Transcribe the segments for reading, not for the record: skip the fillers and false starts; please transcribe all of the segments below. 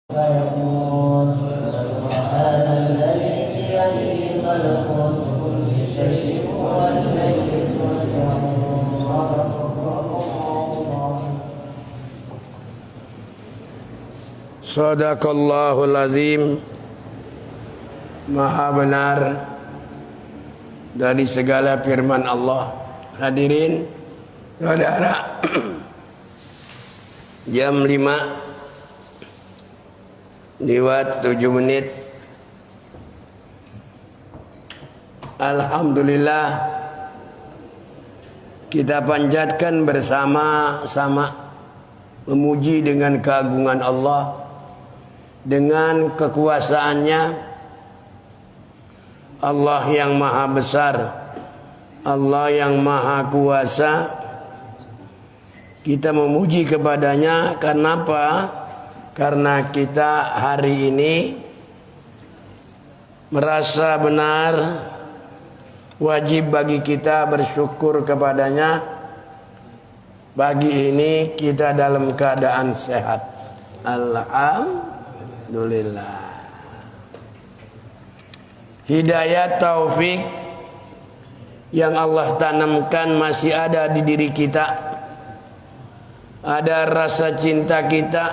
فيقول سبحان الذي بيده ملكوت كل شيء وإليه ترجعون. Sadaqallahul azim. Maha benar dari segala firman Allah. Hadirin saudara, jam 5 lewat 7 menit. Alhamdulillah, kita panjatkan bersama-sama memuji dengan keagungan Allah, dengan kekuasaannya. Allah yang maha besar, Allah yang maha kuasa, kita memuji kepadanya. Karena apa? Karena kita hari ini merasa benar wajib bagi kita bersyukur kepadanya. Pagi ini kita dalam keadaan sehat, alhamdulillah. Hidayah taufik yang Allah tanamkan masih ada di diri kita. Ada rasa cinta kita,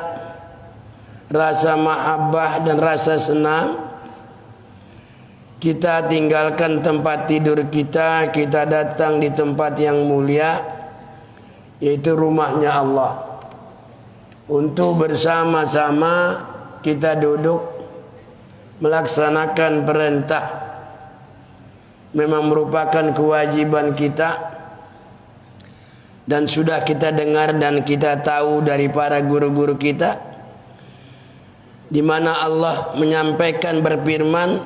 rasa mahabbah dan rasa senang. Kita tinggalkan tempat tidur kita, kita datang di tempat yang mulia, yaitu rumahnya Allah, untuk bersama-sama kita duduk melaksanakan perintah. Memang merupakan kewajiban kita, dan sudah kita dengar dan kita tahu dari para guru-guru kita, di mana Allah menyampaikan berfirman,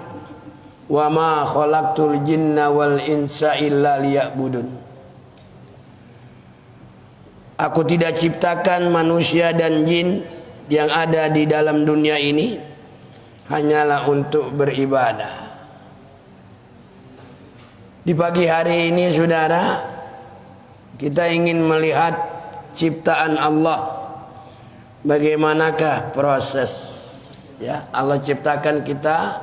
wa ma khalaqtul jinna wal insa illa liya'budun. Aku tidak ciptakan manusia dan jin yang ada di dalam dunia ini hanyalah untuk beribadah. Di pagi hari ini saudara, kita ingin melihat ciptaan Allah. Bagaimanakah proses, ya, Allah ciptakan kita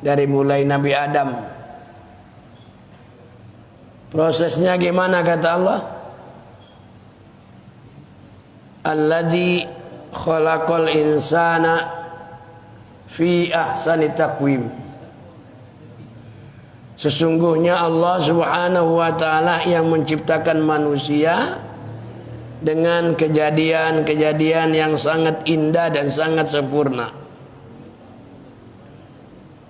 dari mulai Nabi Adam. Prosesnya gimana kata Allah? Allazi khalaqal insana fi ahsani taqwim. Sesungguhnya Allah Subhanahu wa ta'ala yang menciptakan manusia dengan kejadian-kejadian yang sangat indah dan sangat sempurna.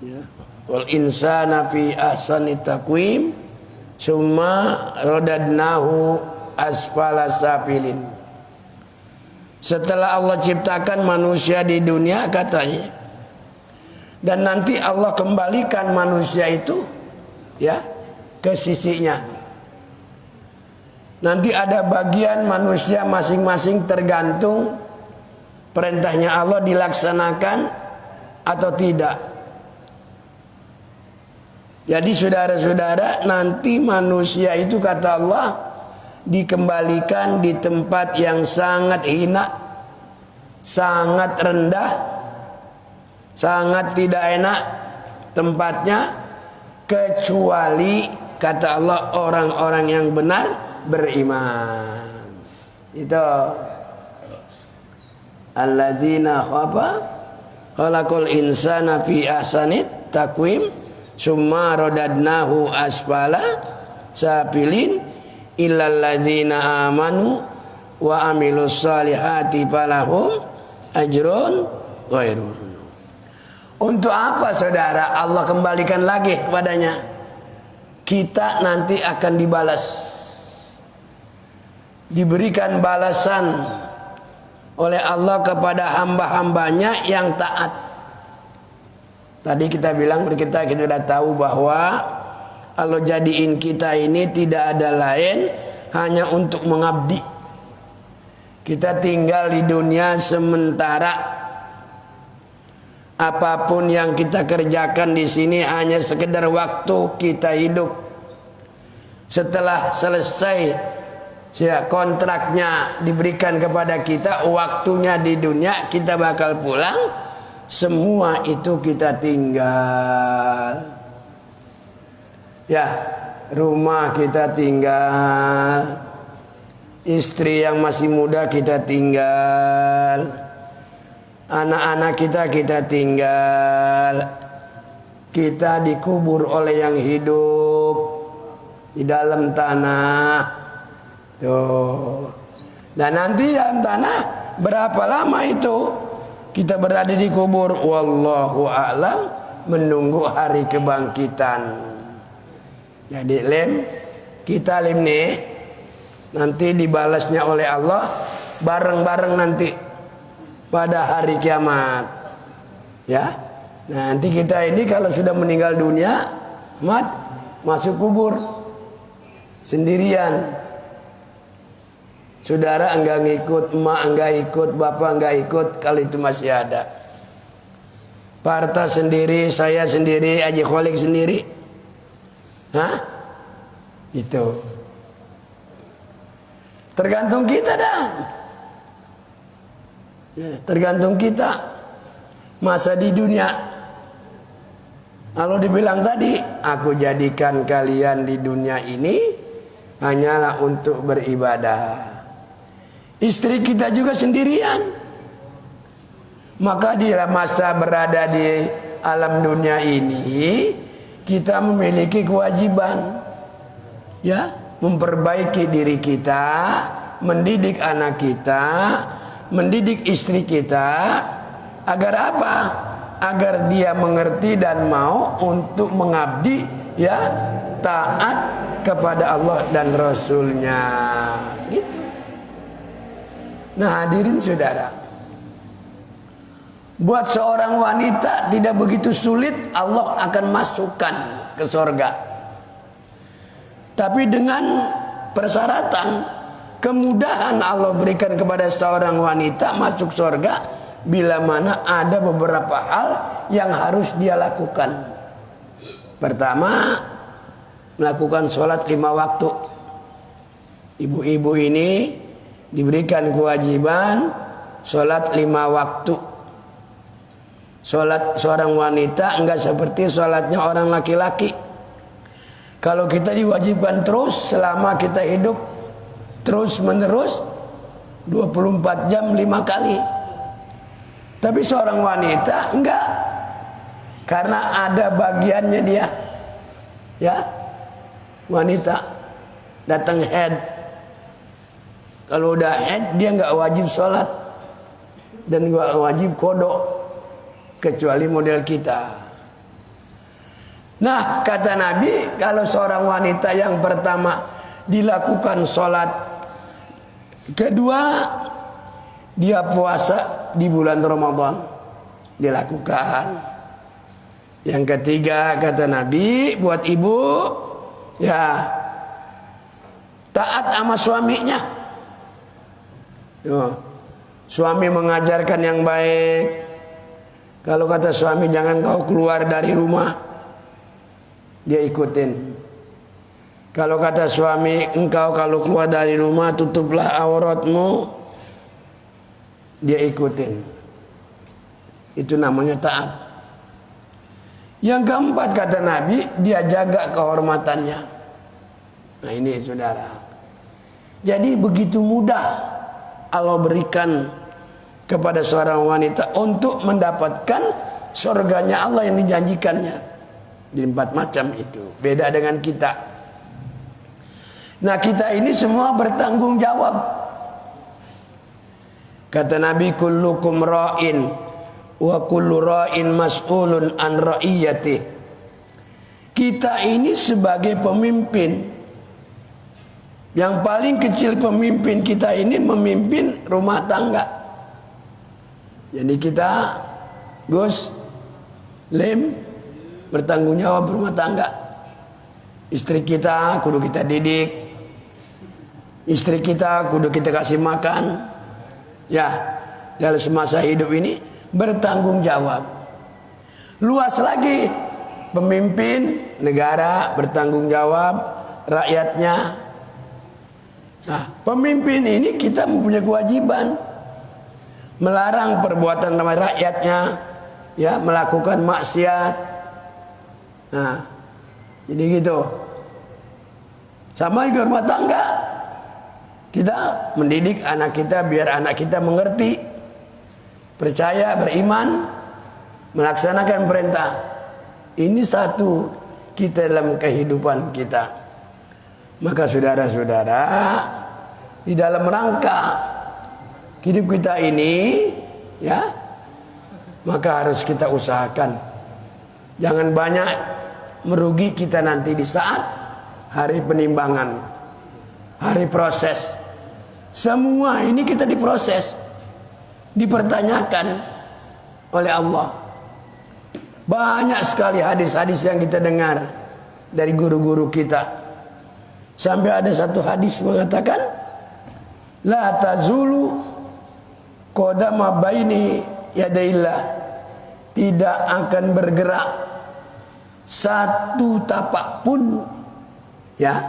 Ya. Wal insana fi ahsani taqwim summa radadnahu asfala safilin. Setelah Allah ciptakan manusia di dunia katanya, dan nanti Allah kembalikan manusia itu, ya, ke sisinya. Nanti ada bagian manusia masing-masing tergantung perintahnya Allah dilaksanakan atau tidak. Jadi saudara-saudara, nanti manusia itu kata Allah dikembalikan di tempat yang sangat hina, sangat rendah, sangat tidak enak tempatnya, kecuali kata Allah orang-orang yang benar beriman. Itu allazina khalaqal insana fi ahsani taqwim summa radadnahu asfala safilin illal ladzina amanu wa amilus salihati falahum ajrun ghairun. Untuk apa saudara Allah kembalikan lagi kepadanya? Kita nanti akan dibalas, diberikan balasan oleh Allah kepada hamba-hambanya yang taat. Tadi kita bilang, kita sudah tahu bahwa Allah jadiin kita ini tidak ada lain hanya untuk mengabdi. Kita tinggal di dunia sementara. Apapun yang kita kerjakan di sini hanya sekedar waktu kita hidup. Setelah selesai Ya, kontraknya diberikan kepada kita, waktunya di dunia kita bakal pulang, semua itu kita tinggal. Ya, rumah kita tinggal, istri yang masih muda kita tinggal, anak-anak kita tinggal, kita dikubur oleh yang hidup di dalam tanah. Tuh. Dan nanti dalam tanah berapa lama itu kita berada di kubur, wallahu a'lam, menunggu hari kebangkitan. Jadi kita nih nanti dibalasnya oleh Allah bareng-bareng nanti pada hari kiamat. Ya. Nah, nanti kita ini kalau sudah meninggal dunia, masuk kubur sendirian. Saudara enggak ngikut, emak enggak ikut, bapak enggak ikut, kalau itu masih ada. Parta sendiri, saya sendiri, Haji Kholik sendiri. Hah? Itu. Tergantung kita dah. Ya, tergantung kita. Masa di dunia. Kalau dibilang tadi, aku jadikan kalian di dunia ini hanyalah untuk beribadah. Istri kita juga sendirian. Maka di masa berada di alam dunia ini, kita memiliki kewajiban, ya, memperbaiki diri kita, mendidik anak kita, mendidik istri kita, agar apa? Agar dia mengerti dan mau untuk mengabdi, ya, taat kepada Allah dan Rasulnya, gitu. Nah, hadirin saudara, buat seorang wanita tidak begitu sulit Allah akan masukkan ke surga. Tapi dengan persyaratan, kemudahan Allah berikan kepada seorang wanita masuk surga bila mana ada beberapa hal yang harus dia lakukan. Pertama, melakukan sholat 5 waktu. Ibu-ibu ini diberikan kewajiban sholat 5 waktu. Sholat seorang wanita enggak seperti sholatnya orang laki-laki. Kalau kita diwajibkan terus selama kita hidup, terus menerus 24 jam 5 kali. Tapi seorang wanita enggak, karena ada bagiannya dia. Ya, wanita datang head. Kalau udah haid dia nggak wajib sholat dan nggak wajib kodok kecuali model kita. Nah, kata Nabi, kalau seorang wanita yang pertama dilakukan sholat, kedua dia puasa di bulan Ramadan dilakukan, yang ketiga kata Nabi buat ibu, ya, taat sama suaminya. Suami mengajarkan yang baik. Kalau kata suami jangan kau keluar dari rumah, dia ikutin. Kalau kata suami engkau kalau keluar dari rumah tutuplah auratmu, dia ikutin. Itu namanya taat. Yang keempat kata Nabi, dia jaga kehormatannya. Nah ini saudara. Jadi begitu mudah Allah berikan kepada seorang wanita untuk mendapatkan surganya Allah yang dijanjikannya. Di 4 macam itu. Beda dengan kita. Nah, kita ini semua bertanggung jawab. Kata Nabi, kullukum ra'in wa kullu ra'in mas'ulun an ra'iyati. Kita ini sebagai pemimpin. Yang paling kecil pemimpin kita ini memimpin rumah tangga. Jadi kita, Gus, Lim, bertanggung jawab rumah tangga. Istri kita kudu kita didik. Istri kita kudu kita kasih makan. Ya, dalam semasa hidup ini bertanggung jawab. Luas lagi, pemimpin negara bertanggung jawab, rakyatnya. Nah, pemimpin ini kita mempunyai kewajiban melarang perbuatan rakyatnya, ya, melakukan maksiat. Nah, jadi gitu. Sama juga rumah tangga. Kita mendidik anak kita biar anak kita mengerti, percaya, beriman, melaksanakan perintah. Ini satu kita dalam kehidupan kita. Maka saudara-saudara, di dalam rangka hidup kita ini, ya, maka harus kita usahakan jangan banyak merugi kita nanti di saat hari penimbangan, hari proses. Semua ini kita diproses, dipertanyakan oleh Allah. Banyak sekali hadis-hadis yang kita dengar dari guru-guru kita. Sampai ada satu hadis mengatakan, la tazulu qadama baini yadaillah, tidak akan bergerak satu tapak pun, ya,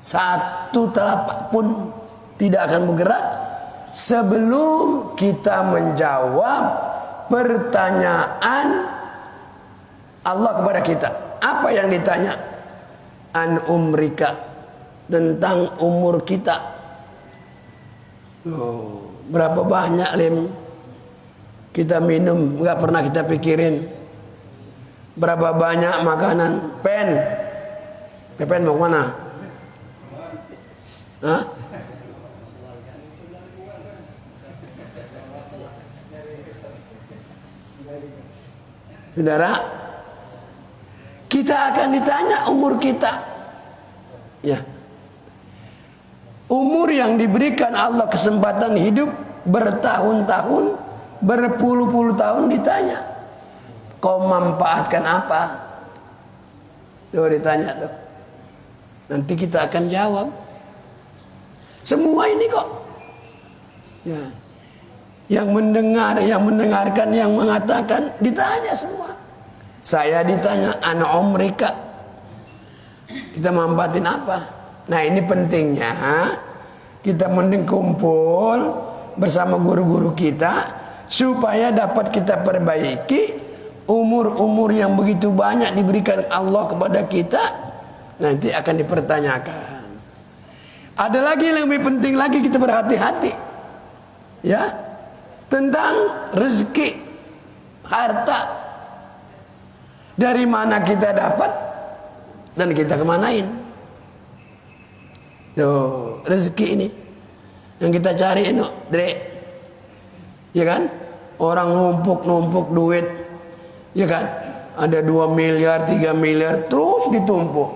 satu tapak pun tidak akan bergerak sebelum kita menjawab pertanyaan Allah kepada kita. Apa yang ditanya? An umrika, tentang umur kita. Oh, berapa banyak lem kita minum nggak pernah kita pikirin. Berapa banyak makanan. Pen mau kemana? Hah? Saudara, kita akan ditanya umur kita. Ya. Umur yang diberikan Allah kesempatan hidup bertahun-tahun, berpuluh-puluh tahun ditanya, kau memanfaatkan apa? Tuh ditanya tuh. Nanti kita akan jawab. Semua ini kok. Ya. Yang mendengar, yang mendengarkan, yang mengatakan ditanya semua. Saya ditanya ana umrika. Kita manfaatin apa? Nah, ini pentingnya kita mending kumpul bersama guru-guru kita supaya dapat kita perbaiki umur-umur yang begitu banyak diberikan Allah kepada kita, nanti akan dipertanyakan. Ada lagi yang lebih penting lagi, kita berhati-hati, ya, tentang rezeki, harta. Dari mana kita dapat dan kita kemanain. Tuh, rezeki ini yang kita cari ini, Dre. Ya kan? Orang numpuk duit. Ya kan? Ada 2 miliar, 3 miliar terus ditumpuk.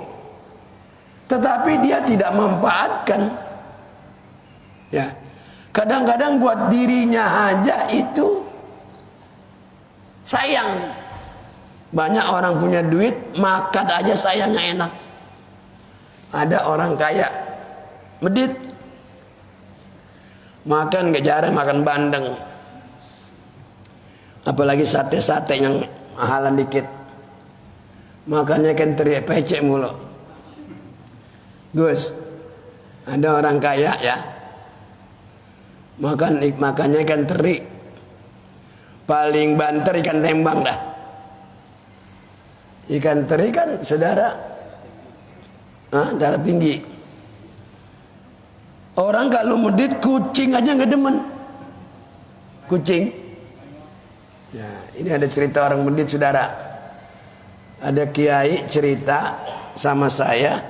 Tetapi dia tidak memanfaatkan. Ya. Kadang-kadang buat dirinya aja itu sayang. Banyak orang punya duit, makan aja sayangnya enak. Ada orang kaya, medit, makan gak jarang makan bandeng. Apalagi sate-sate yang mahalan dikit. Makannya kan teriak pecek mulu. Gus, ada orang kaya ya, makannya ikan teri, paling banter ikan tembang dah. Ikan teri kan saudara, darah tinggi. Orang kalau medit kucing aja nggak demen. Kucing. Ya, ini ada cerita orang medit saudara. Ada kiai cerita sama saya,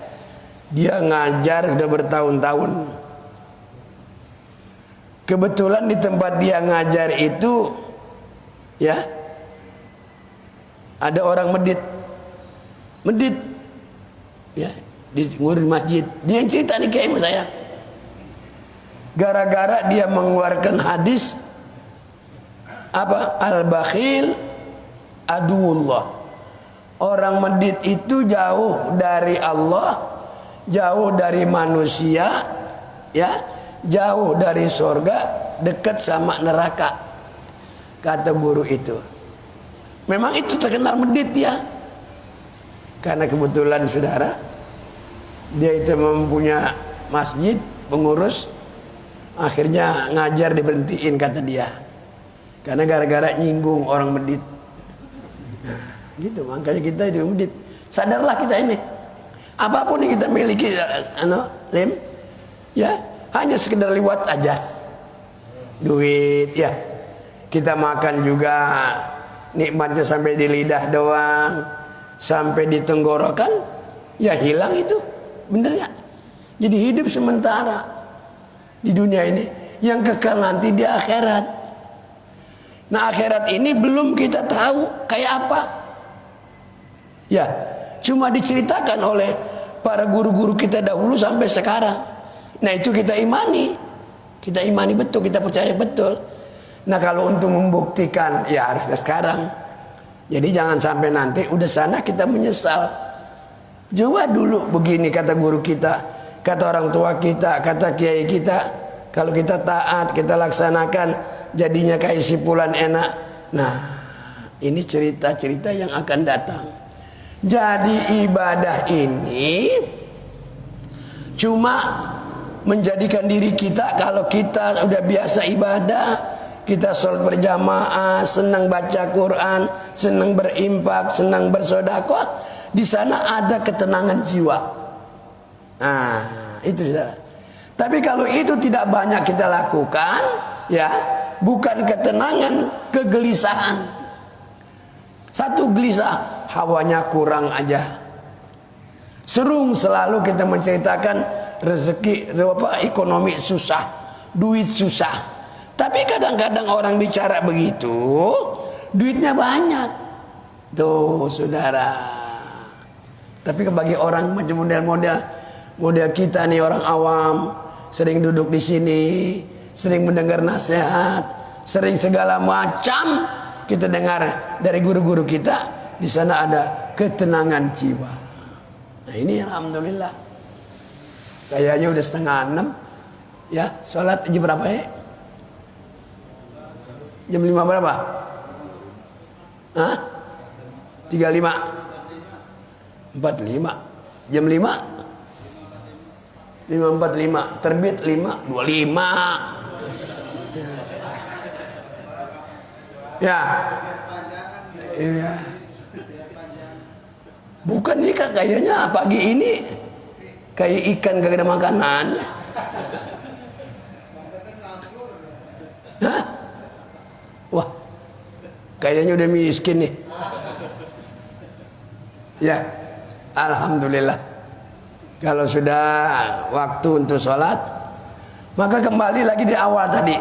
dia ngajar sudah bertahun-tahun. Kebetulan di tempat dia ngajar itu, ya, ada orang medit, ya, di masjid. Dia yang cerita nih kiai saya. Gara-gara dia mengeluarkan hadis apa? Al-bakhil aduullah. Orang medit itu jauh dari Allah, jauh dari manusia, ya, jauh dari surga, dekat sama neraka. Kata guru itu. Memang itu terkenal medit ya. Karena kebetulan saudara, dia itu mempunyai masjid pengurus, akhirnya ngajar diberhentiin kata dia, karena gara-gara nyinggung orang medit. Nah, gitu, makanya kita di medit. Sadarlah kita ini, apapun yang kita miliki, Lim, ya hanya sekedar liwat aja, duit ya. Kita makan juga nikmatnya sampai di lidah doang, sampai di tenggorokan, ya hilang itu, bener ya. Jadi hidup sementara di dunia ini, yang kekal nanti di akhirat. Nah, akhirat ini belum kita tahu kayak apa. Ya, cuma diceritakan oleh para guru-guru kita dahulu sampai sekarang. Nah, itu kita imani. Kita imani betul, kita percaya betul. Nah, kalau untuk membuktikan, ya harus sekarang. Jadi jangan sampai nanti udah sana kita menyesal. Coba dulu begini kata guru kita, kata orang tua kita, kata kiai kita, kalau kita taat, kita laksanakan, jadinya kayak sipulan enak. Nah, ini cerita-cerita yang akan datang. Jadi ibadah ini cuma menjadikan diri kita, kalau kita udah biasa ibadah, kita sholat berjamaah, senang baca Quran, senang berimpak, senang bersedekah, di sana ada ketenangan jiwa. Nah, itu saudara. Tapi kalau itu tidak banyak kita lakukan, ya, bukan ketenangan, kegelisahan. Satu gelisah, hawanya kurang aja. Serung selalu kita menceritakan rezeki, ekonomi susah, duit susah. Tapi kadang-kadang orang bicara begitu, duitnya banyak. Tuh, saudara. Tapi bagi orang macam model kita nih, orang awam, sering duduk di sini, sering mendengar nasihat, sering segala macam kita dengar dari guru-guru kita, di sana ada ketenangan jiwa. Nah, ini alhamdulillah. Kayaknya udah 5:30. Ya, sholat jam berapa ya? Jam 5 berapa? Hah? 35 45 jam 5 5:45 terbit 5:25 ya. Iya. Bukan ini kan kayaknya pagi ini kayak ikan gak ada makanan. Hah? Wah, kayaknya udah miskin nih. Ya, alhamdulillah. Kalau sudah waktu untuk sholat, maka kembali lagi di awal tadi.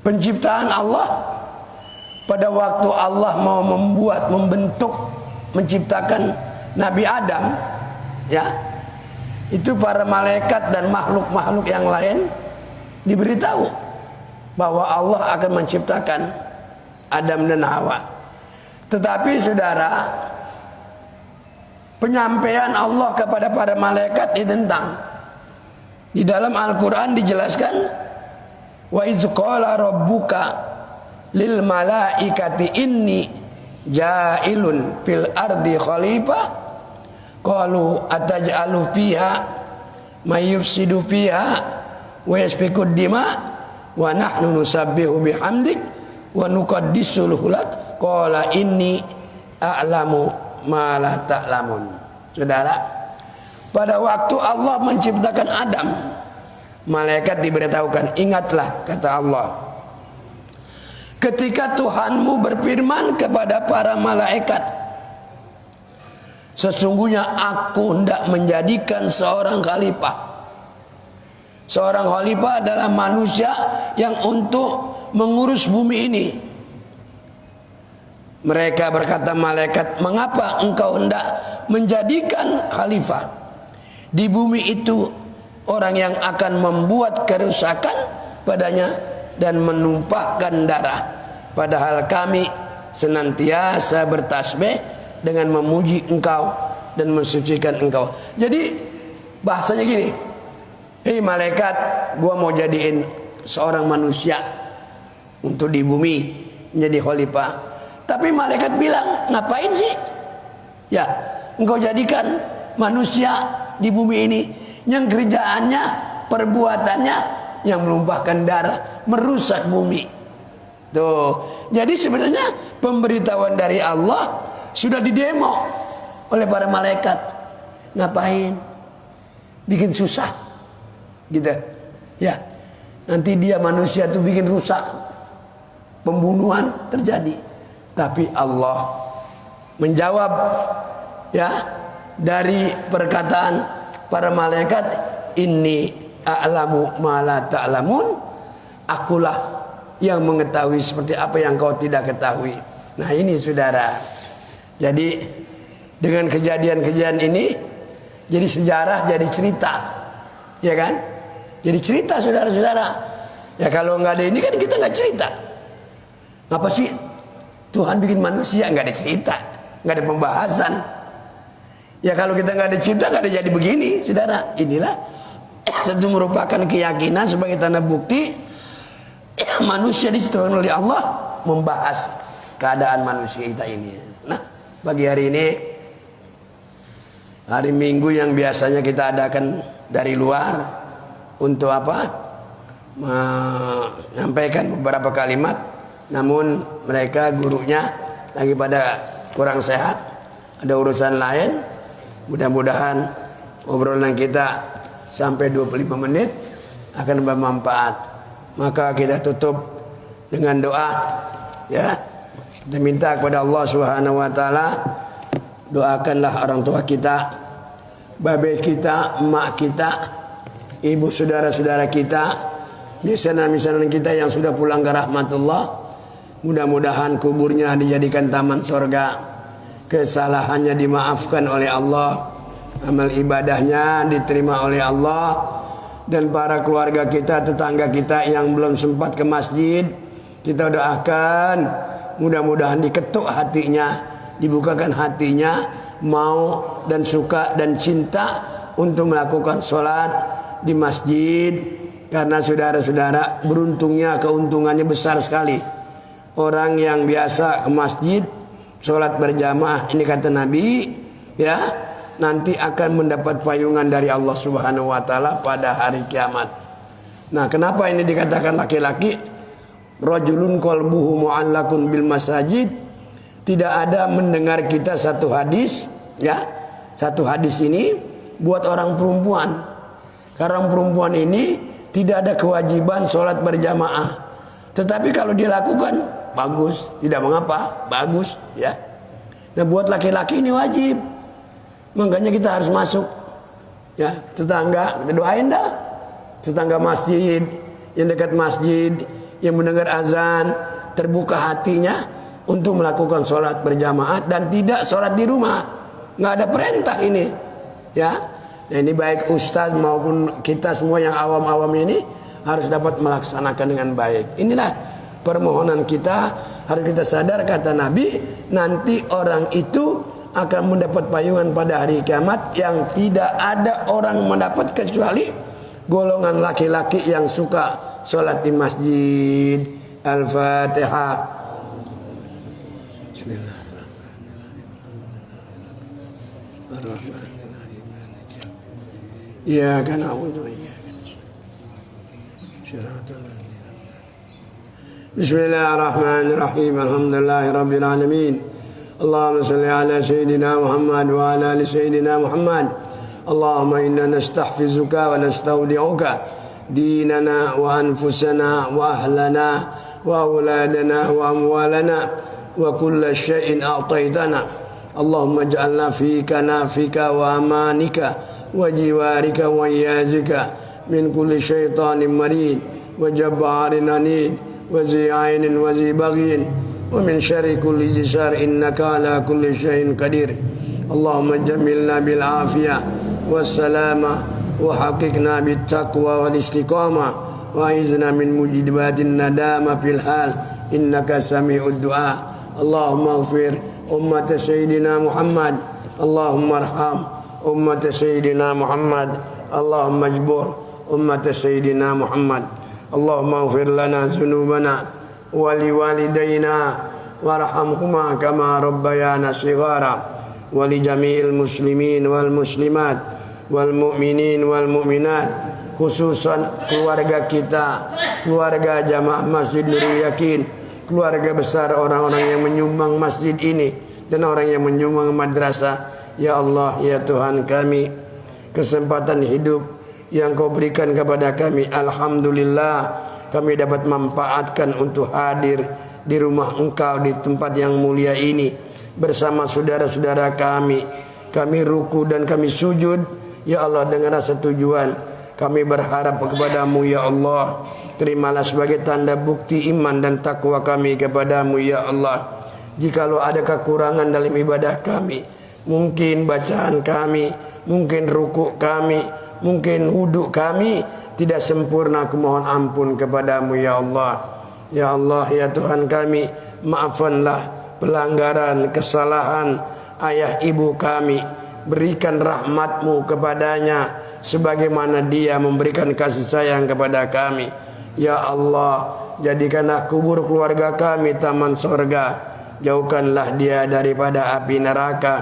Penciptaan Allah, pada waktu Allah mau membentuk, menciptakan Nabi Adam, ya, itu para malaikat dan makhluk-makhluk yang lain diberitahu bahwa Allah akan menciptakan Adam dan Hawa. Tetapi saudara, penyampaian Allah kepada para malaikat ditentang. Di dalam Al-Quran dijelaskan, wa iz qala rabbuka lil malaikati inni ja'ilun fil ardi khalifah qalu ataj'alu fiha may yufsidu fiha wa yasfikud dima wa nahnu nusabbihu bihamdik wa nuqaddisu lak qala inni a'lamu ma la ta'lamun. Saudara, pada waktu Allah menciptakan Adam, malaikat diberitahukan, ingatlah kata Allah, ketika Tuhanmu berfirman kepada para malaikat, sesungguhnya aku hendak menjadikan seorang khalifah. Seorang khalifah adalah manusia yang untuk mengurus bumi ini. Mereka berkata malaikat, mengapa engkau hendak menjadikan khalifah di bumi itu, orang yang akan membuat kerusakan padanya dan menumpahkan darah, padahal kami senantiasa bertasbih dengan memuji engkau dan mensucikan engkau. Jadi bahasanya gini, hei malaikat, gua mau jadiin seorang manusia untuk di bumi menjadi khalifah. Tapi malaikat bilang, ngapain sih? Ya, engkau jadikan manusia di bumi ini yang kerjaannya, perbuatannya yang menumpahkan darah, merusak bumi. Tuh. Jadi sebenarnya pemberitahuan dari Allah sudah didemo oleh para malaikat. Ngapain? Bikin susah. Gitu. Ya. Nanti dia manusia tuh bikin rusak. Pembunuhan terjadi. Tapi Allah menjawab ya dari perkataan para malaikat, inni a'lamu ma la ta'lamun, akulah yang mengetahui seperti apa yang kau tidak ketahui. Nah ini saudara, jadi dengan kejadian-kejadian ini jadi sejarah, jadi cerita, ya kan? Jadi cerita saudara-saudara. Ya kalau nggak ada ini kan kita nggak cerita. Apa sih Tuhan bikin manusia? Nggak ada cerita, nggak ada pembahasan. Ya kalau kita nggak ada cipta, nggak ada jadi begini, saudara. Inilah satu merupakan keyakinan sebagai tanda bukti manusia diciptakan oleh Allah membahas keadaan manusia kita ini. Nah, pagi hari ini, hari Minggu yang biasanya kita adakan dari luar untuk apa? Menyampaikan beberapa kalimat, namun mereka gurunya lagi pada kurang sehat, ada urusan lain. Mudah-mudahan obrolan kita sampai 25 menit akan bermanfaat. Maka kita tutup dengan doa, ya. Kita minta kepada Allah Subhanahu wa taala, doakanlah orang tua kita, babe kita, emak kita, ibu saudara-saudara kita, misanan-misanan kita yang sudah pulang ke rahmatullah. Mudah-mudahan kuburnya dijadikan taman surga. Kesalahannya dimaafkan oleh Allah, amal ibadahnya diterima oleh Allah, dan para keluarga kita, tetangga kita yang belum sempat ke masjid, kita doakan mudah-mudahan diketuk hatinya, dibukakan hatinya, mau dan suka dan cinta untuk melakukan sholat di masjid. Karena saudara-saudara, beruntungnya, keuntungannya besar sekali. Orang yang biasa ke masjid sholat berjamaah, ini kata Nabi, ya, nanti akan mendapat payungan dari Allah Subhanahu wa taala pada hari kiamat. Nah, kenapa ini dikatakan laki-laki? Rajulun qalbuhu mu'allaqun bil masajid. Tidak ada mendengar kita satu hadis, ya. Satu hadis ini buat orang perempuan. Karena orang perempuan ini tidak ada kewajiban sholat berjamaah. Tetapi kalau dia lakukan, bagus, tidak mengapa, bagus, ya. Nah, buat laki-laki ini wajib. Makanya kita harus masuk, ya. Tetangga, kita doain dah. Tetangga masjid, yang dekat masjid, yang mendengar azan, terbuka hatinya untuk melakukan sholat berjamaah dan tidak sholat di rumah. Nggak ada perintah ini, ya. Nah, ini baik ustaz maupun kita semua yang awam-awam ini harus dapat melaksanakan dengan baik. Inilah permohonan kita, harus kita sadar kata Nabi, nanti orang itu akan mendapat payungan pada hari kiamat yang tidak ada orang mendapat kecuali golongan laki-laki yang suka sholat di masjid. Al-Fatihah. Bismillahirrahmanirrahim. Iyyaka na'budu wa iyyaka nasta'in. Bismillahirrahmanirrahim. Alhamdulillahi rabbil alamin. Allahumma salli ala sayyidina Muhammad wa ala ali sayyidina Muhammad. Allahumma inna nastahfizuka wa nastaudi'uka dinana wa anfusana wa ahlana wa auladana wa amwalana wa kulla syai'in a'taitana. Allahumma ij'alna fika nafika wa amanika wa jiwarika wa iyazika min kulli syaitanin marid wa jabbarin anid wa zi'ainin wa zibaghin wa min syarri kulli jisar innaka ala kulli syai'in qadir. Allahumma jamilna bil afiyah was salamah wa haqiqna bit taqwa wal istiqamah wa izna min mujibatin nadama fil hal innaka sami'ud du'a. Allahumma ighfir ummat sayyidina Muhammad, Allahumma arham ummat sayyidina Muhammad, Allahumma ajbur ummat sayyidina Muhammad. Allahumma ighfir lana dzunubana wa liwalidayna warhamhuma kama rabbayana shighara wa li jami'il muslimin wal muslimat wal mu'minin wal mu'minat, khususan keluarga kita, keluarga jamaah Masjid Nurul Yakin, keluarga besar orang-orang yang menyumbang masjid ini dan orang yang menyumbang madrasah. Ya Allah, ya Tuhan kami, kesempatan hidup yang Kau berikan kepada kami, alhamdulillah kami dapat manfaatkan untuk hadir di rumah Engkau di tempat yang mulia ini bersama saudara-saudara kami. Kami ruku dan kami sujud, ya Allah, dengan rasa tujuan kami berharap kepadamu, ya Allah. Terimalah sebagai tanda bukti iman dan takwa kami kepadamu, ya Allah. Jikalau ada kekurangan dalam ibadah kami, mungkin bacaan kami, mungkin ruku kami, mungkin wudhu kami tidak sempurna, aku mohon ampun kepadamu, ya Allah. Ya Allah, ya Tuhan kami, maafanlah pelanggaran, kesalahan ayah ibu kami. Berikan rahmat-Mu kepadanya sebagaimana dia memberikan kasih sayang kepada kami. Ya Allah, jadikanlah kubur keluarga kami taman sorga. Jauhkanlah dia daripada api neraka,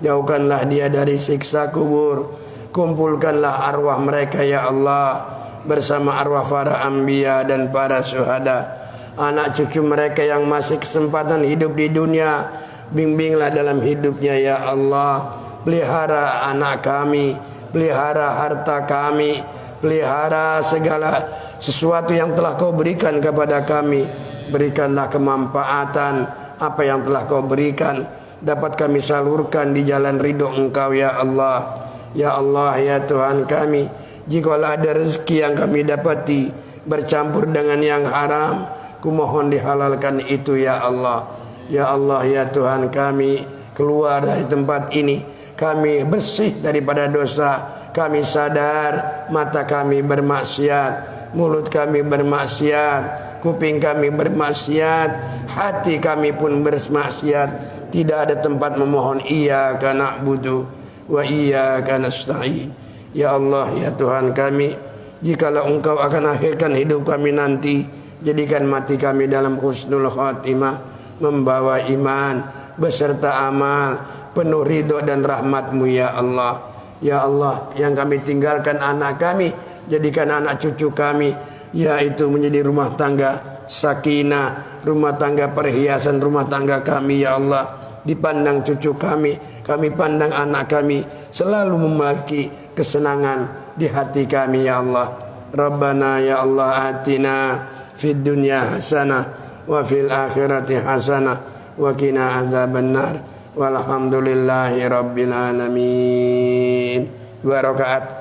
jauhkanlah dia dari siksa kubur. Kumpulkanlah arwah mereka, ya Allah, bersama arwah para anbiya dan para syuhada. Anak cucu mereka yang masih kesempatan hidup di dunia, bimbinglah dalam hidupnya, ya Allah. Pelihara anak kami, pelihara harta kami, pelihara segala sesuatu yang telah Kau berikan kepada kami. Berikanlah kemanfaatan apa yang telah Kau berikan, dapat kami salurkan di jalan ridho Engkau, ya Allah. Ya Allah, ya Tuhan kami, jikalau ada rezeki yang kami dapati bercampur dengan yang haram, kumohon dihalalkan itu, ya Allah. Ya Allah, ya Tuhan kami, keluar dari tempat ini kami bersih daripada dosa. Kami sadar mata kami bermaksiat, mulut kami bermaksiat, kuping kami bermaksiat, hati kami pun bermaksiat. Tidak ada tempat memohon iyyaka na'budu wa iyyaka nasta'in. Ya Allah, ya Tuhan kami, jikalau Engkau akan akhirkan hidup kami nanti, jadikan mati kami dalam husnul khatimah, membawa iman beserta amal penuh ridho dan rahmat-Mu, ya Allah. Ya Allah, yang kami tinggalkan anak kami, jadikan anak cucu kami, yaitu menjadi rumah tangga sakinah, rumah tangga perhiasan rumah tangga kami, ya Allah. Dipandang cucu kami pandang anak kami, selalu memiliki kesenangan di hati kami, ya Allah. Rabbana ya Allah, atina fid dunya hasanah wa fil akhirati hasanah wa qina azabannar. Walhamdulillahi rabbil alamin. 2 rakaat.